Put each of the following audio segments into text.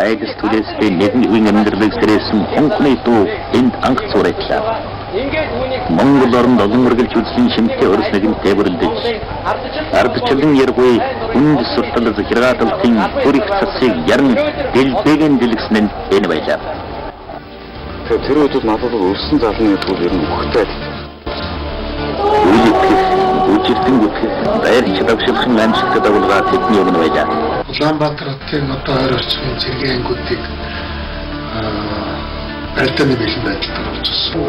айдас түлээстэй нэгэн үеийн амьдралыг сэрээсэн хонхны дуу энд анх цууратлаа. Монгол оронд олон үргэлж үзлийн шимтээ өрс нэгэнтэй бүрлдэж ардчлан яргүй хүнд суртал захиргааталтын бүрих цасыг яран дэлбэгийн дэлгэсэн нь энэ байлаа. Тэр үед надад өрсөн залны тул ер нь өгөхтэй. Үжирдэн гүтгэх дайрч давшилхан амжилтад дагуулгаа тэдний өмнө байлаа. Улаанбаатар хотын одоо 20 орчмын цэргийн ангиудыг альтаны бэлэн байдалд орчихсон.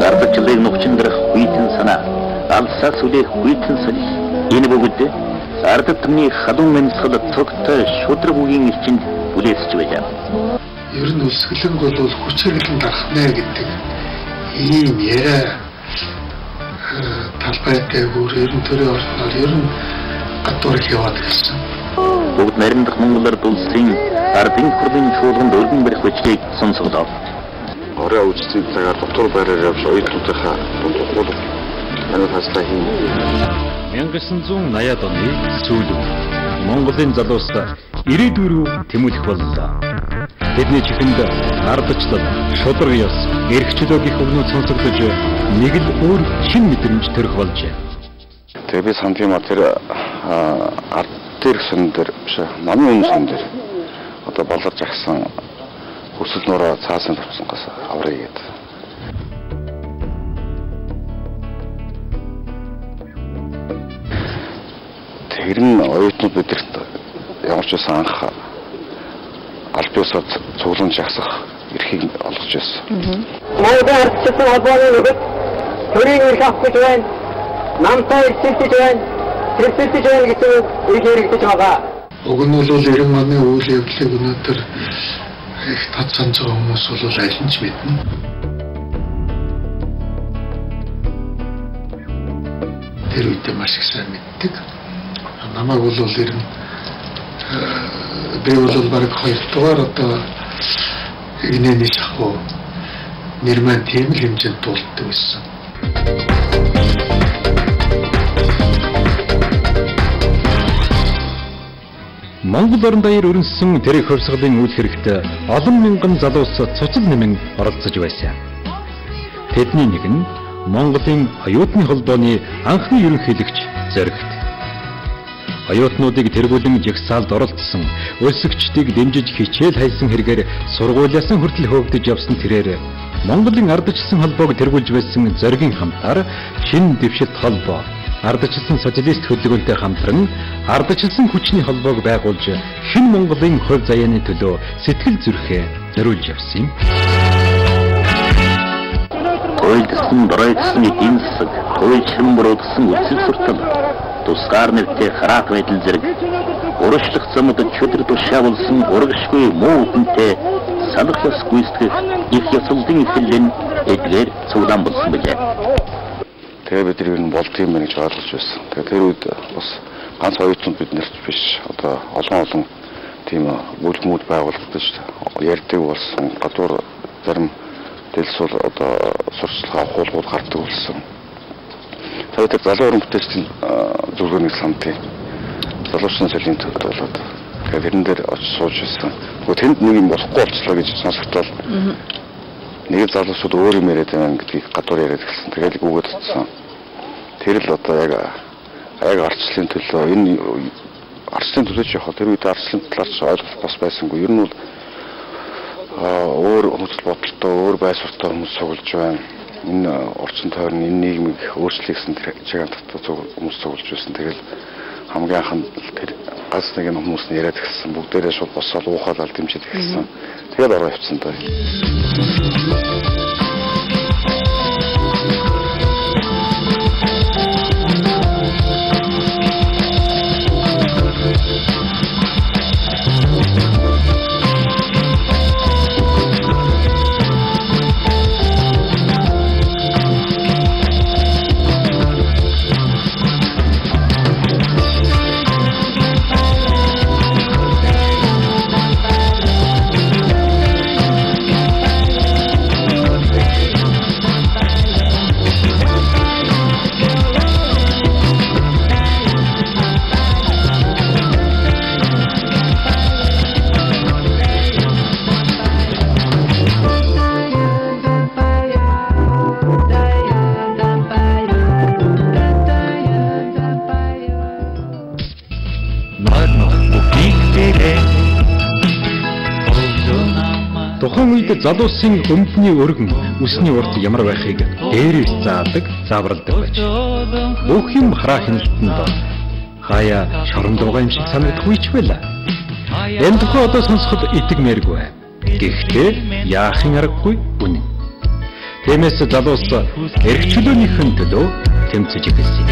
Ардчлалыг нүгчингэрх хүйтэн санаа, алсаас үлээх хүйтэн санаа. Энэ бүгд ардтны хадун менсгэл цогтой шудраг үгийн элчинд бүлээсч байлаа. Ер нь өсгөлөнг бол хүчиргэлэн дарах нэ гэдэг ийм яриа талбайтай бүр ер нь төрийн орноор ер нь гадуурх яваад гэсэн. Бүгд нарийнх монголоор дулсын ардын хурлын чуулганд өргөн барих хүчийг сонсгодоо. Орой үжицийн цагаар доктор байраар явж оюутнуудынхаа дундуур манифестаа хийн. 1980-ад оны сүүлд Монголын залуус ирээдүй рүү тэмүүлэх боллоо. Тэдний чихэнд ардчлал, шудраг ёс, эрх чөлөө гэх өгнүүд сонсогдож нэг л өөр шин мэдрэмж төрөх болжээ. Тэгээ би санд юм тэр ард дээр сөн дээр биш намын сөн дээр одоо болорж агсан хүсэл нураа цаасан тавцсангаас аврыг гээд. Тэр нь оюутнууд бидэрт ямар ч байсан анх аль биесээ цуглан жагсах эрхийг олгож байсан. Монгол ардчлалын холбооны нэгд төрийн эрх авах байна. Намтай эцэлж байна. Тэрсэлж байна гэсэн үг хэрэгжиж байгаа. Уг нь бол 90 оны үйл явдлыг өнөөдөр их тацсан хүмүүс бол аль нь ч мэднэ. Тэр үедээ маш их сайн мэддэг. Намайг бол ер нь би бол баг 2 дугаар одоо инээний шахуу нэр маань тийм л хэмжээнд дуулдаг байсан. Монгол орон даяар өрнөсөн тэрэг хувьсгалын үйл хэрэгт олон мянган залуус цуцал нэмэн оролцож байсан. Тэдний нэг нь Монголын оюутны холбооны анхны ерөнхийлөгч Зоригт. Оюутнуудыг тэргүүлэн жагсаалд оролцсон, өлсөгчдийг дэмжиж хичээл хайсан хэрэгээр сургуулиас хүртэл хөөгдөж явсан тэрээр Монголын ардчилсан холбоог тэргүүлж байсан Зоригийн хамтаар шинэ дэвшилт холбоо, ардчилсан социалист хөдөлгөөнтэй хамтран ардчилсан хүчний холбоог байгуулж шинэ Монголын хувь заяаны төлөө сэтгэл зүрхээ зориулж явсан юм. Ойлдсон, дөрөйдсөн эдийн засаг, туйлчлан бүрдсэн үсэл суртал, тусгаар нэртэй хараат байдал зэрэг урагшлах замд чөдөр тушаа болсон урагшгүй муу хүнтэй салхалс гүйцэтгэх их ёслолтын эхлэл нь эдгээр цуглаан болсон билээ. Тэгээ бид тэр нь болд юм гэж ойлгож байсан. Тэгээ тэр үед бас ганц оюутнууд биднэрт биш одоо олон тийм бүлгмүүд байгуулагдаж ярьдаг болсон. Гадуур зарим дэлсүүл одоо сурчлага авахулгууд гардаг болсон. Тэгээд тэр залуу уран бүтээлчдийн зүрхний самтын залуучсан цэлийн төвд болоод тэгээд тэрэн дээр очиж сууж байсан. Гэхдээ тэнд нэг юм болохгүй болчихлоо гэж сонсогдвол нэг залуусууд өөр юм яриад байна гэдгийг гадуур яриад хэлсэн. Тэгээд үгээд утсан. Тэр л одоо яг арчлалын төлөө энэ арчлалын төлөө ч яг тэр үед арчлалын талаар ч ойлголт бас байсангүй. Ер нь бол өөр хөдөл бодолтой өөр байсвартай хүмүүс цуглаж байна. Энэ орчин тойрны энэ нийгмийг өөрчлөсөн чигээр татвар хүмүүс цуглаж байсан. Тэгэл хамгийн анхан тэр газ нэг нь хүмүүс нь яриад гисэн бүгдээрээ шууд босоод уухаалал дэмжиж гисэн. Тэгээд ороо явцсан даа. тухайн үед залуусын өмдний өргөн үсний урт ямар байхыг дээрээс заадаг, зааварладаг байж. Бүх юм хараа хяналтанд хаяа шорон дуугаа юм шиг санагдахгүй ч байла. Энэ тухай одоо сонсоход итгмээргүй. Гэхдээ яахын аргагүй үнэн. Тиймээс залуус эрх чөлөөнийхэн төлөө тэмцэж эхэлсэн.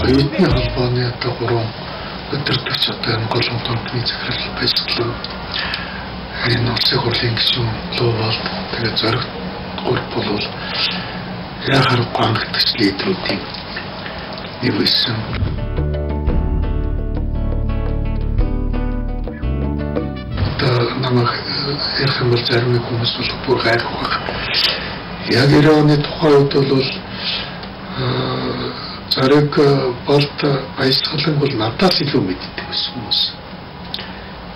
Оюутны холбооны одоо 3 өдөртөгч одоо энэ голом томтны захирал ажиллав. Энэ улсын хурлын гишүүн Лувалд тэгээд зориг гурав бол яхаар гангадагч лидерүүдийн нэг байсан. Намайг ярих юм бол зарим хүмүүс бол бүр гайх баг. Яг ирээний тухай үед бол зариг болт баясгалан бол надаас илүү мэддэг байсан хүмүүс.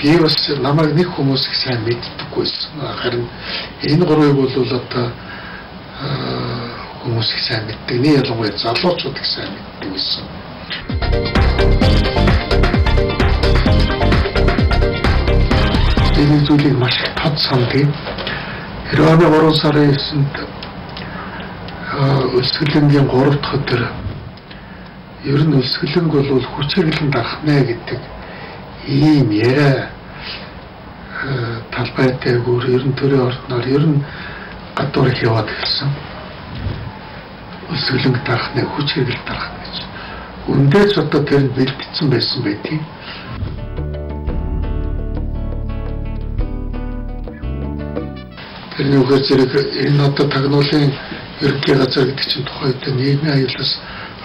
Би бас намайг нэг хүмүүс их сайн мэддэггүй байсан. Харин энэ гурвыг бол одоо хүмүүс их сайн мэддэг. Нэг ялангуяа залуучууд их сайн мэддэг байсан. Энэ зүйлийг маш тод сандгийг 93 сарын 9-нд Үлсгэлэнгийн 3 дахь өдөр ер нь Үлсгэлэнг бол хүчиргэлэн дарахнаа гэдэг ийм яриа талбайтай өөр ер нь төрийн ордноор ер нь гадуур их яваад ирсэн. Үлсгэлэнг дарахнаа хүчиргэл дарах гэж. Үндээс одоо тэр нь бэлтгэсэн байсан байдгийг. Тэр нүгээр зэрэг энэ одоо тагнуулын ерөнхий газар гэдэг чинь тухайд нийгмийн аюулаас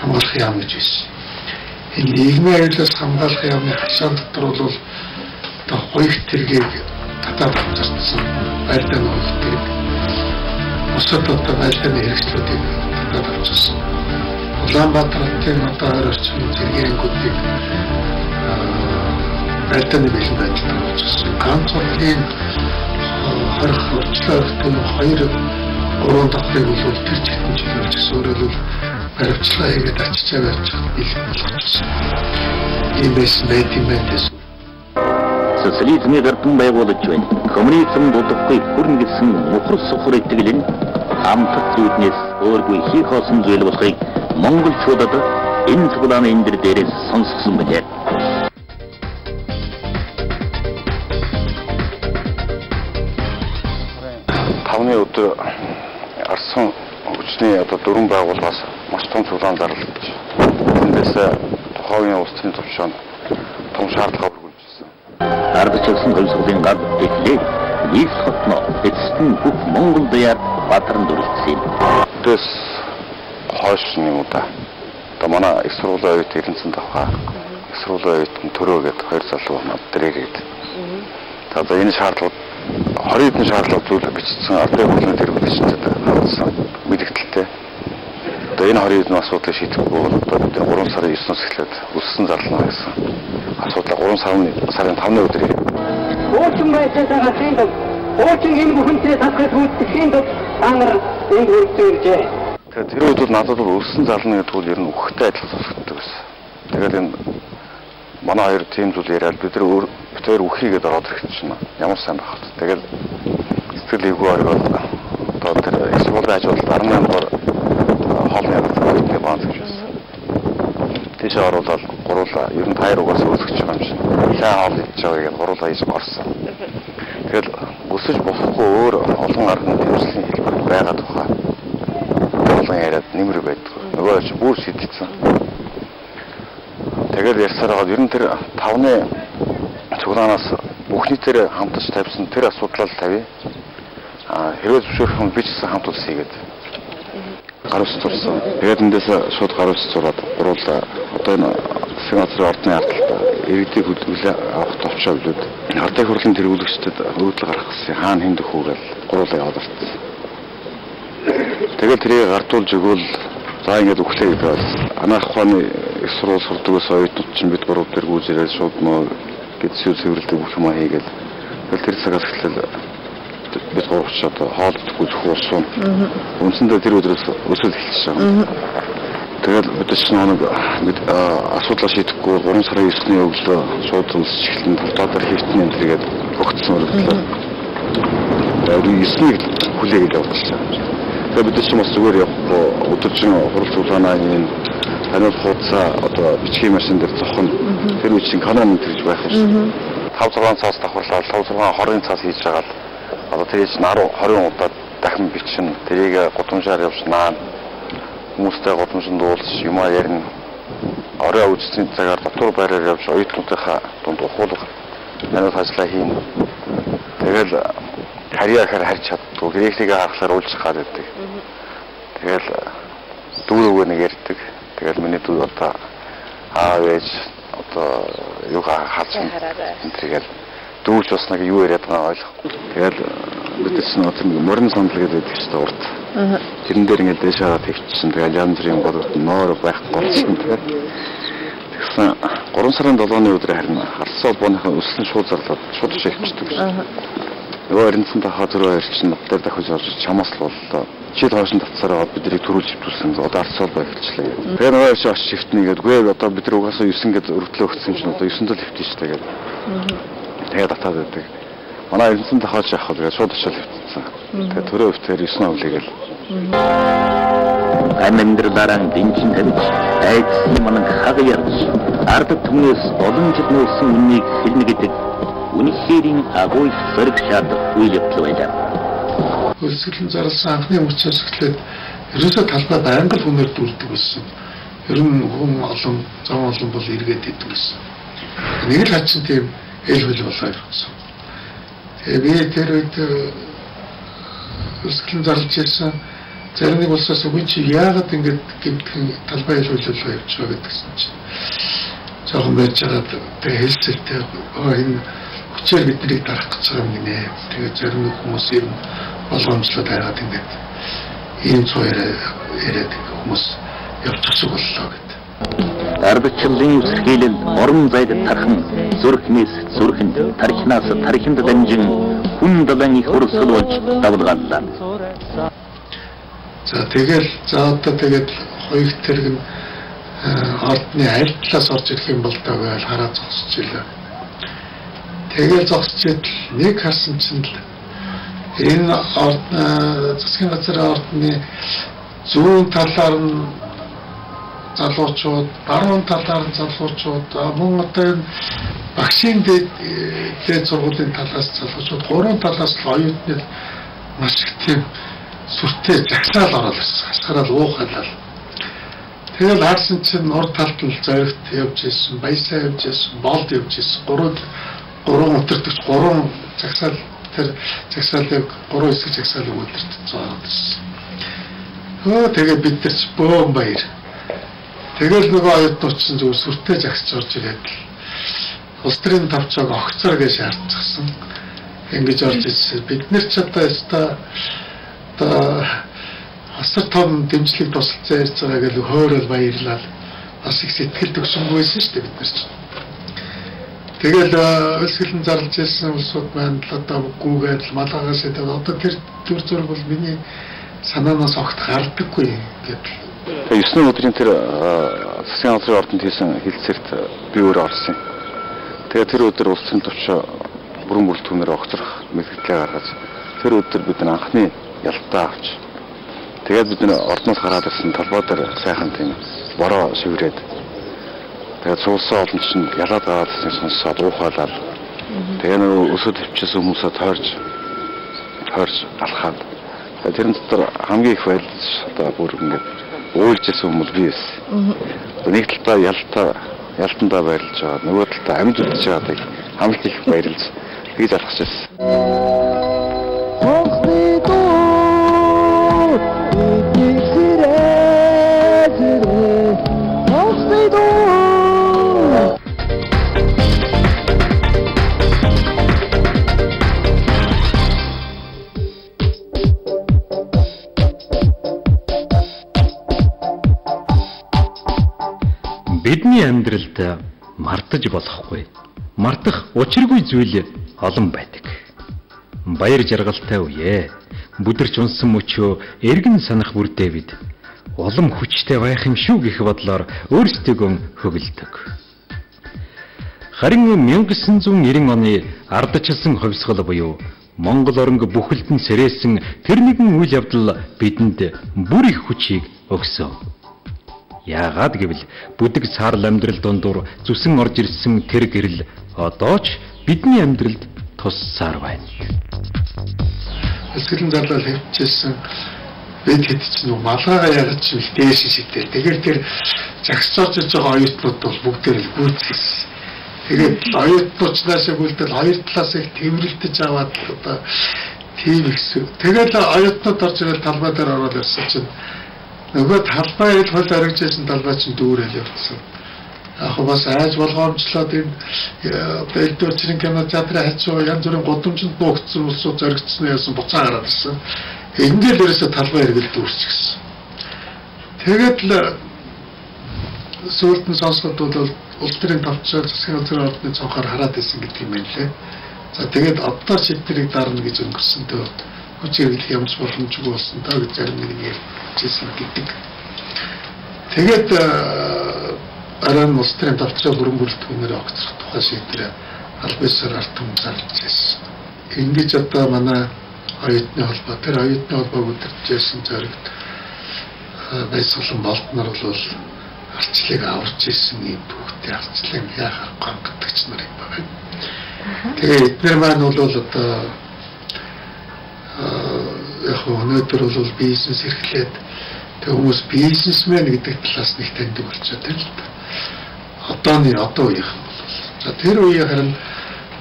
хамгаалах яам гэж байсан. Энэ нийгмийн аюулаас хамгаалах яамны хашаан дотор бол одоо хоёрт тэргийг татаад авчирсан байлдааны хоёрт тэрэг. Бусад одоо байлдааны хэрэгслүүдийг татаад авчирсан. Улаанбаатарын одоо орчин зэрэгэнгүүдийг байлдааны бэлэн байдалд авчирсан. Ганцхан харах урьдчилан хоёр 3 давхрыг бол тэр чигтэн чиглүүлж өөрөөр баримтлага хийгээд ачиж авч бэлэн болгочихсон. Ийм байсан байт юм байна. Социализмыг ардун байгуулж байна. Коммунизм дутахгүй хүрнэ гэсэн мухар сухар итгэл нь амтх зүуднээс өөргүй хийх хоосон зүйл болохыг монголчуудад энэ цуглааны энэ дээрээс сонсгосон байна. Тавны өдөр арсан хүчний одоо дөрвөн байгууллагаас маш том цуглаан зарлагдаж эндээс тухайн улсын төвшин том шаардлага өргүүлжсэн. Ардчилсан хөлсгөлийн гад эхлээд нийт хотно эцэст нь бүх Монгол даяар баатарн дүрлсэн. Тэс хойш юм уу та. Одоо манай их сургуулийн оюут Элэнцэн давхаа их сургуулийн оюут төрөө гэдэг хоёр залуу над дээрээд. Одоо энэ шаардлага 20 хэдэн шаардлага зүйл бичсэн ардын хурлын тэргүүлэгчдэд хандсан мэдээлэлтэй. Одоо энэ 20 хэдэн асуудлыг шийдэхгүй бол одоо 3 сарын 9-ноос эхлээд өссөн зарлана гэсэн асуудлаа 3 сарын 5-ны өдөр ирээ. Хуучин байцаасаа гацсан дог хуучин энэ бүхэнтэй татгах үүсгэхийн дог анар энэ үйлчлэжээ. Тэгэхээр тэр үед бол надад бол өссөн зарлана гэдэг нь ер нь өгөхтэй адилхан сонсогддог байсан. Тэгээд энэ манай хоёр тийм зүйл яриад бид тэр үхийгээд ороод ирэх чинь ямар сайн байх вэ? Тэгээд сэтгэл эгүү оргоод одоо тэр эсвэл ажуулалт 18 дугаар хоолны явдлыг баанч гэж байсан. Тийшээ оруулаад гуруулаа ер нь таяр угаас өсгөж байгаа юм шиг. Сайн хоол идэж байгаа гэж гуруулаа хийж орсон. Тэгээд өсөж болохгүй өөр олон арганы тэмцлийн хэлбэр байгаад байгаа. Олон яриад нэмэр байдаг. Нөгөө чинь бүр шийдчихсэн. Тэгээд ярьсаар байгаа ер нь тэр 5-ны цуглаанаас бүхний тэр хамтаж тавьсан тэр асуудлаа тавья. Хэрвээ зөвшөөрөх юм бичсэн хамт улс хийгээд гар ус зурсан. Тэгээд эндээс шууд гар ус зураад гуруулаа одоо энэ засгийн газрын ордны ардталт иргэдийг хүлээн авах товчоолууд ардын хурлын тэргүүлэгчдэд өгөгдөл гаргах гэсэн хаана хин дөхүүгээл гуруулаа яваад ирсэн. Тэгээд тэрийг гардуулж өгвөл за ингэж өглөө гэдэг. Анаах ухааны их сургууль сурдагаас оюутнууд чинь бид гурав дээр гүйжирээд шууд нөө гэдсүү цэвэрлдэг бүх юм хийгээд тэр цагаас эхлээл бид гурав ч одоо хоол идэхгүй зөвхөн уурсан. Үндсэндээ тэр өдрөөс өсөж эхэлчихсэн. Тэгээд бид ч нэг асуудал шийдэхгүй 3 сарын 9-ний өглөө шууд улс чиглэн толгойдор хэвтэн энэ тогтсон өглөө. Тэгээд 9-ний хүлээгээд явуулсан. Тэгээд бид ч бас зүгээр явахгүй өдөржин хурал цуглааны ханиуд хуудасаа одоо бичгийн машин дээр зохон тэр үеийн канон гэж байх юм. 5-6 цаас давхарлаад 5-6-20 цаас хийж байгаа л одоо тэрийг 10-20 удаад дахин бичнэ. Тэрийг гудамжаар явуулнаа. Хүмүүстэй гудамжинд уулзч юмаа ярина. Орой үжсний цагаар дотор байраар явж оюутнуудынхаа дунд ухуулга ханиуд ажиллаа хийнэ. Тэгэл карьераар харж чаддгүй гректигээ харахаар уулзах гад байдаг. Тэгэл дүүрөөгөө нэг ярьдаг. Тэгэл миний дүү одоо аав ээж одоо юу хаалсан. Тэгэл дүүч бас нэг юу яриад байгааг ойлгохгүй. Тэгэл бид чинь одоо нэг морин сандал гэдэг чинь урт. Тэрэн дээр ингээд дэш хараад тавьчихсан. Тэгэл янз бүрийн бодод ноор байхгүй болсон. Тэгсэн 3 сарын 7-ны өдөр харин харсан бооныхаа өсөлт шууд зарлаад шууд шийдчихдэг. Нөгөө эрдэнэсэн тахаа зөрөө ирчин нот дээр дахиж орж чамаас л боллоо. Чид хойш нь татсараа бид нарыг төрүүлж хөвтүүлсэн. Одоо арцал байх хэлчихлээ. Тэгээ нөгөө чи оч шифтнийгээд үгүй одоо бид нар угаасаа 9 гээд өртлөө өгсөн чинь одоо 9 дэл хөвтөн шүү дээ гэдэг. Тэгээ татаад байдаг. Манай эрдэнэсэн тахаач яах вэ гэж шууд очил хөвтсөн. Тэгээ төрөө хөвтөөр 9 авлийгээл. Амьндралараа дэнчин тавьж айдсан манан хагаарч ард түмнээс олон жил нөөсөн үннийг хэлнэ гэдэг үнэхэрийн агуй зэрэг шаардлагагүй явдал байлаа. Өрсөлдөн зарласан анхны мөчөөс эхлээд ерөөсөө талбай байнга л хүнээр дүүрдэг байсан. Ер нь хүн олон зам олон бол эргээд идэв гэсэн. Нэг л хачин тийм эл хөл болоо ирсэн. Тэгээ би тэр үед өрсөлдөн зарлж ирсэн зарим нэг улсаас үгүй чи яагаад ингэж гэмтхэн талбай эл хөлөөлөө явж байгаа гэдгсэн чинь жоохон байж байгаа тэгээ хэлсэлтэй энэ хүчээр биднийг дарах гэж байгаа юм гинэ. Тэгээ зарим хүмүүс юм болгоомжлоод байгаад ингээд ийм цоор яриад хүмүүс явчихсан боллоо гэдэг. Ардчлалын үсгэлэл орон зайд тархан зүрхнээс зүрхэнд тархинаас тархинд дамжин хүн далайн их хурсгал болж давлгааллаа. За тэгэл одоо тэгээд хоёр тэрэг ордны аль талаас орж ирэх юм бол таа гэж хараад зогсож илаа. Тэгээд зогсож идэл нэг харсан чинь л энэ засгийн газрын ордны зүүн талаар нь залуучууд, баруун талаар нь залуучууд, мөн одоо багшийн дээд сургуулийн талаас залуучууд, гурван талаас л оюутнууд маш их тийм сүртэй жагсаал ороод ирсэн. Хашгирал уухалал. Тэгэл харсан чинь урд талд нь зоригт явж ирсэн, баясаа явж ирсэн, болд явж ирсэн. Гурван өтөртөгч гурван жагсаал тэр жагсаалыг гурван хэсэг жагсаалыг өдөртөж зоогаад ирсэн. Тэгээ бид нар ч бөөн баяр. Тэгэл нөгөө оюутнууд чинь зөв сүртэй жагсч орж ирээд улс төрийн тавцаг огцор гэж шаардчихсан. Ингэж орж ирсэн. Бид нар ч одоо асар том дэмжлэг тусалцсан ярьж байгаа гэж хөөрөл баярлал бас их сэтгэл төгсөнгүйсэн шүү дээ бид нар ч. Тэгэл өсгөлн зарлж ирсэн улсууд маань л одоо гүүгээд малгаас идээд одоо тэр төр зураг бол миний санаанаас огт гардаггүй гэдэг. 9 өдрийн тэр засгийн газрын ордонд хийсэн хэлцээрт би өөрөө орсон. Тэгээ тэр өдөр улсын төвчөө бүрэн бүрэлдэхүүнээр огцрох мэдгэлээ гаргаж тэр өдөр бид анхны ялтаа авч тэгээд бид ордноос гараад ирсэн талбай дээр сайхан тийм бороо шиврээд тэгээд суулсан олон чинь ялаад гараад ирсэн сонсоод уухайлал тэгээд нөгөө өсөд төвчсөн хүмүүсээ тойрж алхаад тэрэн дотор хамгийн их байлж одоо бүр ингээд уйлжсэн хүмүүс би байсан. Нэг талдаа ялтандаа баярлж байгаа. Нөгөө талдаа амьд үлдэж байгааг хамт их баярлж хийж алхаж байсан. Бидний амьдралд мартаж болохгүй. Мартах учиргүй зүйл олон байдаг. Баяр жаргалтай үе. Бүдэрч унсан мөчөө эргэн санах бүрдээ бид улам хүчтэй байх юм шүү гэх бодлоор өөрсдийгөө хөглөдөг. Харин 1990 оны ардчилсан хувьсгал буюу Монгол орнг бүхэлд нь сэрээсэн тэр нэгэн үйл явдал бидэнд бүр их хүчийг өгсөн. Яагаад гэвэл бүдэг саарл амьдрал дундуур зүсэн орж ирсэн тэр гэрэл одоо ч бидний амьдралд туссаар байна. Эсгэлэн зарлал хэвчээсэн бид хэд ч нэг малгайгаа ягаад ч их дээш шигтэй. Тэгэхээр тэр загсарч байгаа оюутнууд бол бүгдээр л гүйцэхсэн. Тэгээд оюутнуудаас үлдэл хоёр талаас их тэмрэлтэж аваад одоо тийм ихсэн. Тэгээд оюутнууд орж ирэл талбай дээр ороод ирсэн чинь нөгөө талбай ил хол оригжсэн талбай чинь дүүрэл явцсан. Яг бас айж болгоомжлоод энэ бэлдүүрчрийн кино театрын хацуу янз бүрийн гудамжинд нуугдсан улсууд зоригдсон яасан буцаа гараад ирсэн. Эндэл ерөөсө талбай эргэл дүүрчихсэн. Тэгээд л сүүлд нь сонсоход бол улс төрийн товчоо засгийн газрын ордны цонхоор хараад байсан гэдэг юм лээ. За тэгээд одоо шийдвэрийг дарна гэж өнгөрсөн төвд хүч хэрэглэх ямарч боломжгүй болсон тоо гэж зарим нэг ярьжсэн гэдэг. Тэгээд аран улс төрийн товчоо бүрэн бүрэлдэхүүнээр огцрох тухай шийдвэр аль бисаар артан зарлажсэн. Ингэж одоо манай оюутны холбоо тэр оюутны холбоог удирдахжсэн зоригт байсгалан болтнор бол арчлыг аварч ирсэн юм бүгдээ арчлыг яахаар гонгдогч нар юм байна. Тэгээд эдгээр маань бол одоо яг өнөөдөр бол бизнес эрхлээд тэг хүмүүс бизнесмен гэдэг талаас нэг таньдаг болчиход байна л да. Одоо үеийнхэн бол за тэр үеийн харин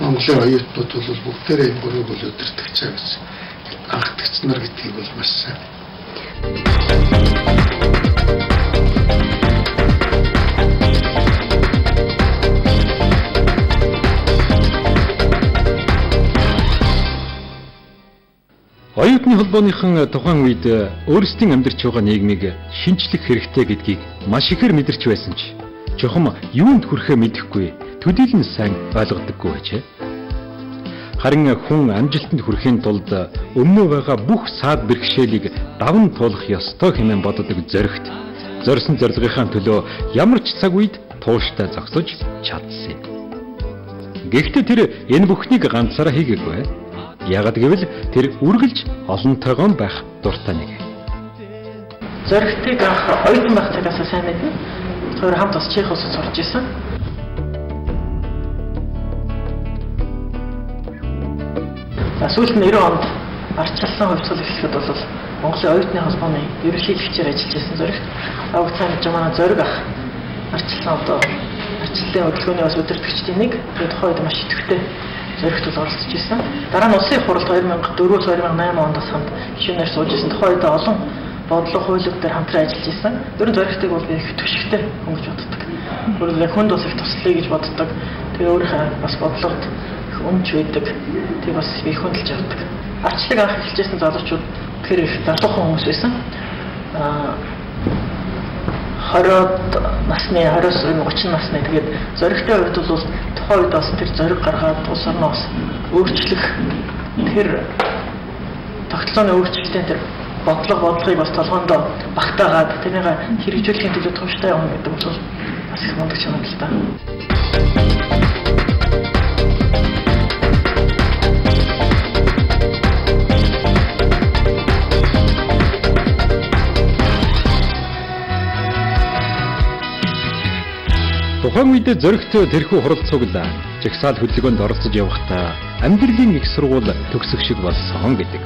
Монголын оюутнууд бол бүгдээрээ энэ бүрийг бол удирдах чаа гэж анхдагч нар гэдгийг бол маш сайн. Оюутны холбооныхан тухайн үед өөрсдийн амьдарч байгаа нийгмийг шинчлэх хэрэгтэй гэдгийг маш ихээр мэдэрч байсан ч чухам юунд хүрэхээ мэдэхгүй төдийлөн сайн ойлгодоггүй байжээ. Харин хүн амжилтанд хүрэхийн тулд өмнөө байгаа бүх саад бэрхшээлийг даван туулах ёстой хэмээн боддог зоригт зорьсон зорилгынхаа төлөө ямар ч цаг үед тууштай зогсож чадсан. Гэхдээ тэр энэ бүхнийг ганцаараа хийгээгүй. Яагад гэвэл тэр үргэлж олонтойгоо байх дуртай нэг. Зоригтыг анх оюутан байх цагаас сайн мэднэ. Тэр хамт бас Чех улсад сурч ирсэн. Сүүлд нь 90 онд ардчилсан хувьцал эхлэхэд бол Монголын оюутны холбооны ерөнхийлөгчөөр ажиллаж байсан зоригт авах цаанд манай зориг ах ардчилсан одоо ардчилсан хөдөлгөөний бас удирдагчдын нэг тэгээд тухайд маш идэвхтэй зоригт бол оролцож ирсэн. Дараа нь улсын хуралд 2004-2008 онд бас хамт гишүүнээр сууж ирсэн. Тухайд олон бодлого хуулиуд дээр хамтран ажиллаж ирсэн. Дөрөв зоригтыг бол би их төвшөлтэй хүн гэж боддог. Өөрөөр хүнд бас их туслая гэж боддог. Тэгээ өөрийнхөө бас бодлогод их өмч байдаг. Тэг бас би хүндэлж явдаг. Арчлыг анх эхэлжсэн залуучууд тэр их дарлуухан хүмүүс байсан. 20-од насны 20-30 насны тэгээд зоригтой үед бол тухайн үед бас тэр зориг гаргаад улс орноос өөрчлөх тэр тогтолцооны өөрчлөлтийн тэр бодлогыг бас толгоондоо багтаагаад тэрнийг хэрэгжүүлэхийн төлөө тууштай явна гэдэг бол бас их мундаг юм л та. Тухайн үед зоригт тэрхүү хурал цуглаа жагсаал хөдөлгөөнд оролцож явахдаа амьдралын их сургууль төгсөх шиг болсон гэдэг.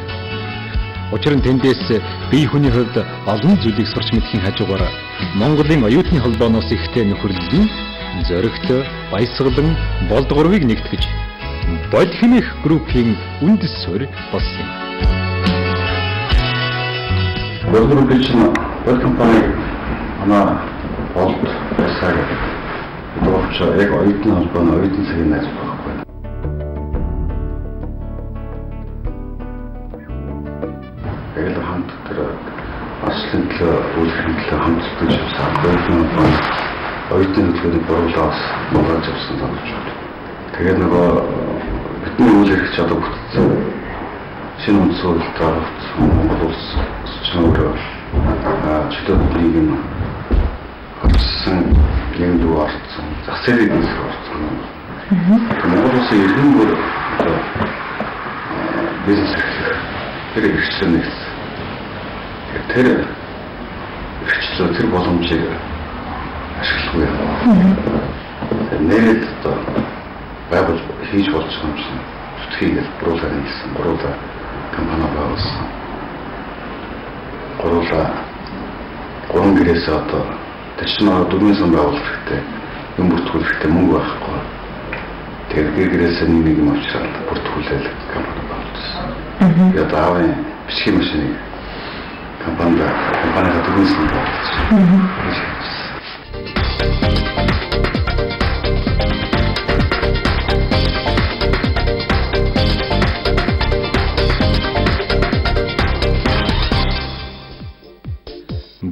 Учир нь тэндээс бие хүний хувьд олон зүйлийг сурч мэдхийн хажуугаар Монголын оюутны холбооноос ихтэй нөхөрлөл нь зоригт баясгалан болдгорвыг нэгтгэж бодхимих группийн үндэс суурь болсон юм. Болдгор компани ана болд байсаа donc яг оюутны холбооны оюутны цагийн найз байхгүй. Тэгээд хамт тэр аслын төлөө үйлчлэлийн төлөө хамтдаж явсан. Оюутны төлөвлөлтөд боруулаас болгож явсан залуучууд. Тэгээд нөгөө бидний үйл хэрэгч одоо бүтцэн шинэ үндсөөлөлтөөр Монгол улс чанар чөлөөний нэг юм орсон нэг дүү орсон. Зах зээлийн дэвсгэр орсон. Монгол улсын иргэн бүр бизнес тэр ихсэн нэгсэн. Тэр ихчлөө тэр боломжийг ашиглахгүй яваа. Нэрээд одоо байгуулж хийж болж байгаа юм шиг зүтгийг буруулаад ирсэн. Буруулаад компани байгуулсан. Гурван гэрээс одоо тачмаа 4 сан байгуулах хэрэгтэй. Юм бүртгүүлэх хэрэгтэй мөнгө байхгүй. Тэгээд гэрээс нэг юм авчраад бүртгүүлэл компани байгуулсан. Тэгээд аавын бичгийн машиныг компанига 4 сан байгуулсан.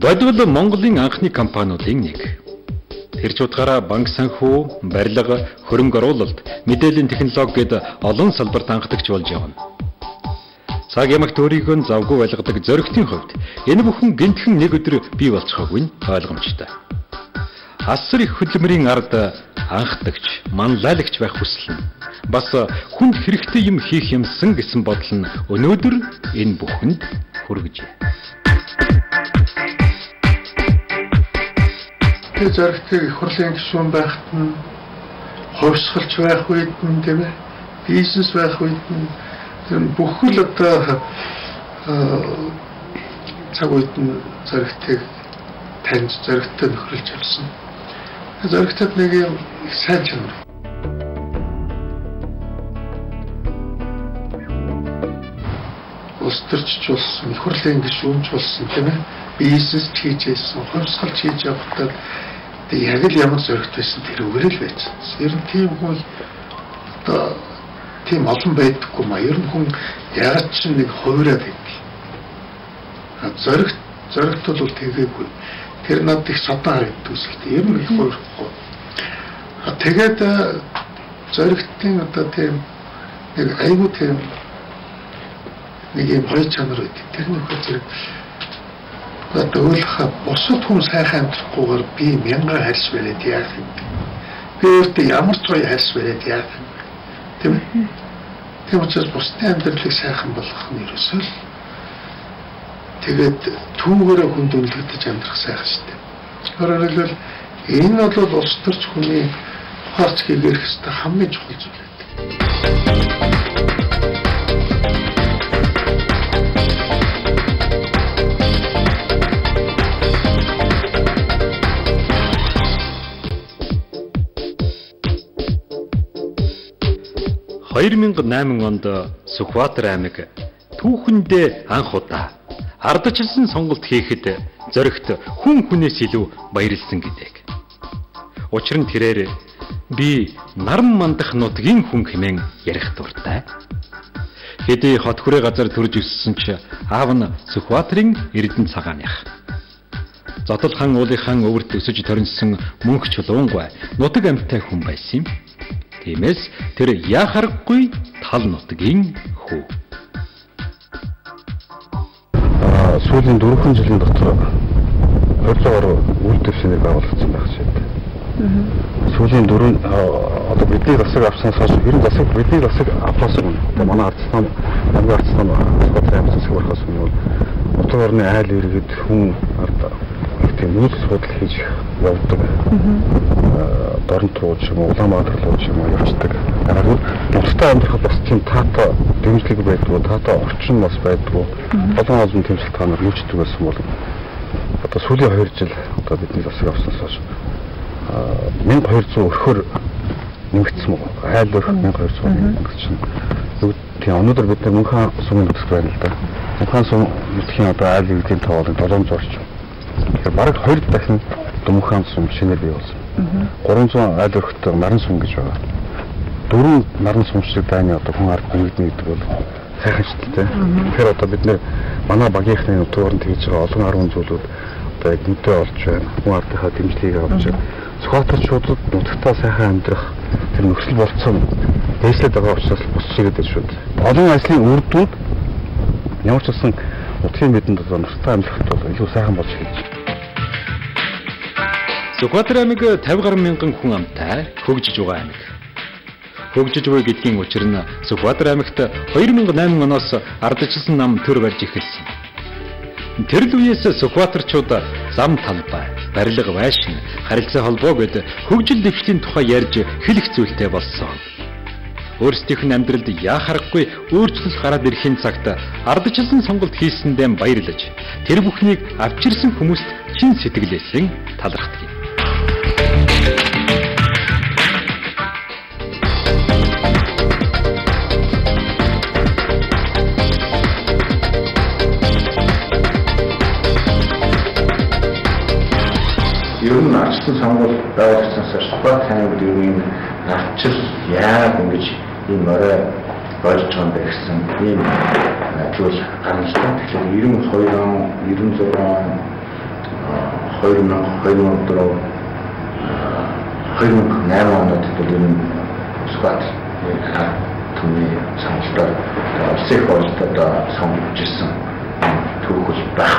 Бодвол Монголын анхны компаниудын нэг. Тэр ч утгаараа банк санхүү, барилга, хөрөнгө оруулалт, мэдээллийн технологид олон салбарт анхдагч болж явна. Цаг ямагт өөрийгөө завгүй байлгадаг зоригтын хувьд энэ бүхэн гинтхэн нэг өдөр бий болцохоогүй нь ойлгомжтой. Асар их хөдөлмөрийн ард анхдагч, манлайлагч байх хүсэл нь бас хүнд хэрэгтэй юм хийх юмсан гэсэн бодол нь өнөөдөр энэ бүхэнд хүргэжээ. Зоригтыг их хурлын гишүүн байхад нь хувьсгалч байх үед нь тийм ээ бизнес байх үед нь тэр бүхэл одоо цаг үед нь зоригтыг таньж зоригтой нөхөрлж явсан. Зоригтод нэг юм их сайн чанар. Улс төрчч болсон, их хурлын гишүүнч болсон тийм ээ бизнес хийж байсан, хувьсгалч хийж явахдаа яг л ямар зоригт байсан тэр өгөрөл байсан. Ер нь тийм хүн одоо тийм олон байдаггүй маа. Ер нь хүн яг ч нэг хувираад байдаг. Зоригт бол тэгээгүй. Тэр надад их садан харагддаг үсэлтэй. Ер нь их хувирахгүй. Тэгээд зоригтын одоо тийм нэг айгуу тийм нэг юм хоёр чанар байдаг. Тэр нэг зэрэг өөрийнхөө бусад хүн сайхан амьдрахгүйгээр би мянган харьс бариад яах юм бэ? Би өөртөө ямар ч гоё харьс бариад яах юм бэ? Тийм ээ? Тийм учраас бусдын амьдралыг сайхан болгох нь ерөөсөө л тэгээд түүгээрээ хүнд үнэлэгдэж амьдрах сайхан шүү дээ. Өөрөөр хэлбэл энэ бол улс төрч хүний ухаарч гэрэх хэвээр хамгийн чухал зүйл байдаг. В 2008 онд Сүхбаатар аймаг түүхэндээ анх удаа ардчилсан сонголт хийхэд зоригт хүн хүнээс илүү баярлсан гэдэг. Учир нь тэрээр би наран мандах нутгийн хүн хэмээн ярих дуртай. Хэдий хот хүрээ газар төрж өссөн ч аав нь Сүхбаатарын Эрдэнэ цагааных. Зодол хаан уулынхаа өвөрт өсөж төрнсөн мөнх чулуунгой нутаг амьттай хүн байсан юм. Тиймээс тэр яхарахгүй тал нутгийн хүү. Сүүлийн 4 жилийн дотор 20 гаруй үйлдвэрчнийг байгуулсан байх шийдэ. Сүүлийн 4 одоо бидний засаг авснаас хойш ер нь бидний засаг авахаас өмнө одоо манай арцсан хамгийн арцсан Сүхбаатарын аймаг засаг авахаас өмнө утга орны айл иргэд хүн тийм үйл судал хийж явдаг. Дорнт руу ч юм уу Улаанбаатар руу ч юм уу явцдаг. Яг нь нутагтаа амьдрахад бас тийм таатай дэмжлэг байдгүй, таатай орчин бас байдгүй. Олон тийм шалтгаанаар нүүчдэг байсан бол одоо сүүлийн 2 жил одоо бидний засаг авснаас хойш 1200 өрхөөр нэмэгдсэн мөн. Айл өрх 1200 нэмэгдсэн. Тийм өнөөдөр бид мөнхөн сумын нутагт байна л да. Мөнхөн сум нутгийн одоо айл иргэдийн тоо бол 700 орчим. Тэгэхээр бараг 2 дахин мөнхөн сум шинээр бий болсон. 300 айл өрхтэй наран сум гэж байгаа. 4 наран сумчиг дайны одоо хүн ард нэгднэ гэдэг бол сайхан шүү дээ. Тэгэхээр одоо бид манай багийнхны нутгаар нь хийж байгаа олон арган зүйлүүд одоо эднэтэй олж байна. Хүн ардынхаа дэмжлэгийг авч Сүхбаатарчуудад нутагтаа сайхан амьдрах тэр нөхцөл болцсон дээшлээд байгаа учраас босчихгээд байна шүү дээ. Олон ажлын үр дүнд ямар ч үсэн нутгийн бидэнд одоо нутагтаа амьдрахад бол илүү сайхан болж ирж байна. Сүхбаатар аймаг 50 гаруй мянган хүн амтай хөгжиж байгаа аймаг. Хөгжиж буй гэдгийн учир нь Сүхбаатар аймагт 2008 оноос ардчилсан нам төр барьж эхэлсэн. Тэр үеэс Сүхбаатарчууд зам талбай, барилга байшин, харилцаа холбоо гэд хөгжил дэвшлийн тухай ярьж хэлэх зүйлтэй болсон. Өөрсдийнх нь амьдралд яахарахгүй өөрчлөлт гараад ирэхин цагт ардчилсан сонголт хийсэндээ баярлаж, тэр бүхнийг авчирсан хүмүүст чин сэтгэлээсээ талархдаг. Ер нь ардчилсан сонгуул байгуулснаас Сүхбаатар аймагт ийм ардчил яагаад ингэж ийм орой болж байгаа юм бэ гэсэн ийм зүйл гарна л та. Тэгэхээр 92 он, 96 он, 2000, 2004, 2008 онд тэр энэ Сүхбаатар түмний сонголтоор улсын хуульд сонгогдож ирсэн түүхэл байх.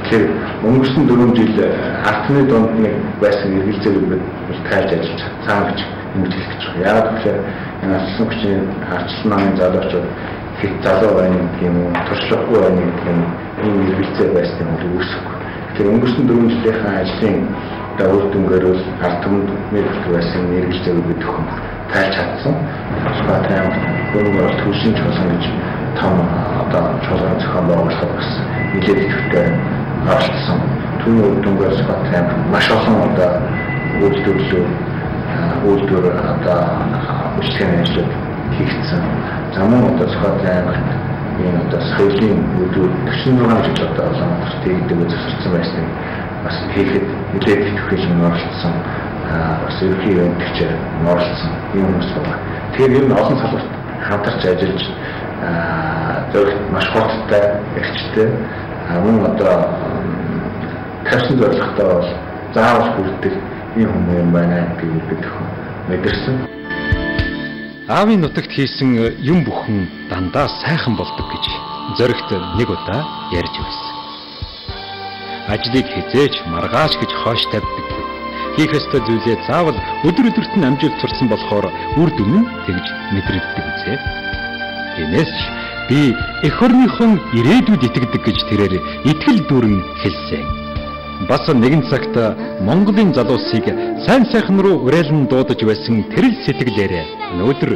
Тэгэхээр өнгөрсөн 4 жил ардны донд нэг байсан эргэлзээлүүд тайлж ажиллаж цаана гэж ингэж хэлэх гэж байна. Яагаад гэвэл энэ ардчилсан хүчний ардчилсан намын залуучууд хэд залуу байна гэх юм уу, туршлагагүй байна гэх юм ийм эргэлзээ байсан юм уу үүсэхгүй. Тэгэхээр өнгөрсөн 4 жилийнхаа ажлын үр дүнгээр бол ард түмэнд мэдээлэл байсан эргэлзээүүд бид өхөн тайлж чадсан. Сүхбаатар аймагт өөрөөр төвшин чуулган гэж том чуулган зохион байгуулах бас нэлээд ихэвчлэн оролцсон. Түүний үр дүнгээр Сүхбаатар аймагт маш олон үйлдвэрлэл үйлчлэгийн ажлууд хийгдсэн. За мөн Сүхбаатар аймагт энэ соёлын үйлдвэр 46 жил олон тэгдэг үзүүлсэн байсан. Бас хийхэд нэлээд ихэвчлэн хэмжээнд оролцсон. Бас ерөнхий өвдөгчээр оролцсон юм хүмүүс байна. Тэгэхээр энэ олон салбарт хамтарч ажиллаж зөвхөн маш хурдтай эрхчтэй мөн тавьсан зорилготой бол заавал хүрдэг ийм хүмүүс юм байна гэдгийг бид мэдэрсэн. Аавын нутагт хийсэн юм бүхэн дандаа сайхан болдог гэж зоригт нэг удаа ярьж байсан. Ажлыг хизээч маргааш гэж хойш тавьдаг. Хийх ёстой зүйлээ заавал өдөр өдөрт нь амжилт сурсан болохоор үр дүн нь тэгж мэдрэгддэг үзээ. Тиймээс би эх орныхон ирээдүйд итгэдэг гэж тэрээр итгэл дүүрэн хэлсэн. Бас нэгэн цагт Монголын залуусыг сайн сайхан руу уриалан дуудаж байсан тэрл сэтгэлээрээ өнөөдөр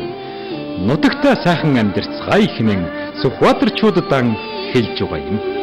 нутагтаа сайхан амьдарцгаая хэмээн Сүхбаатарчуудадан хэлж байгаа юм.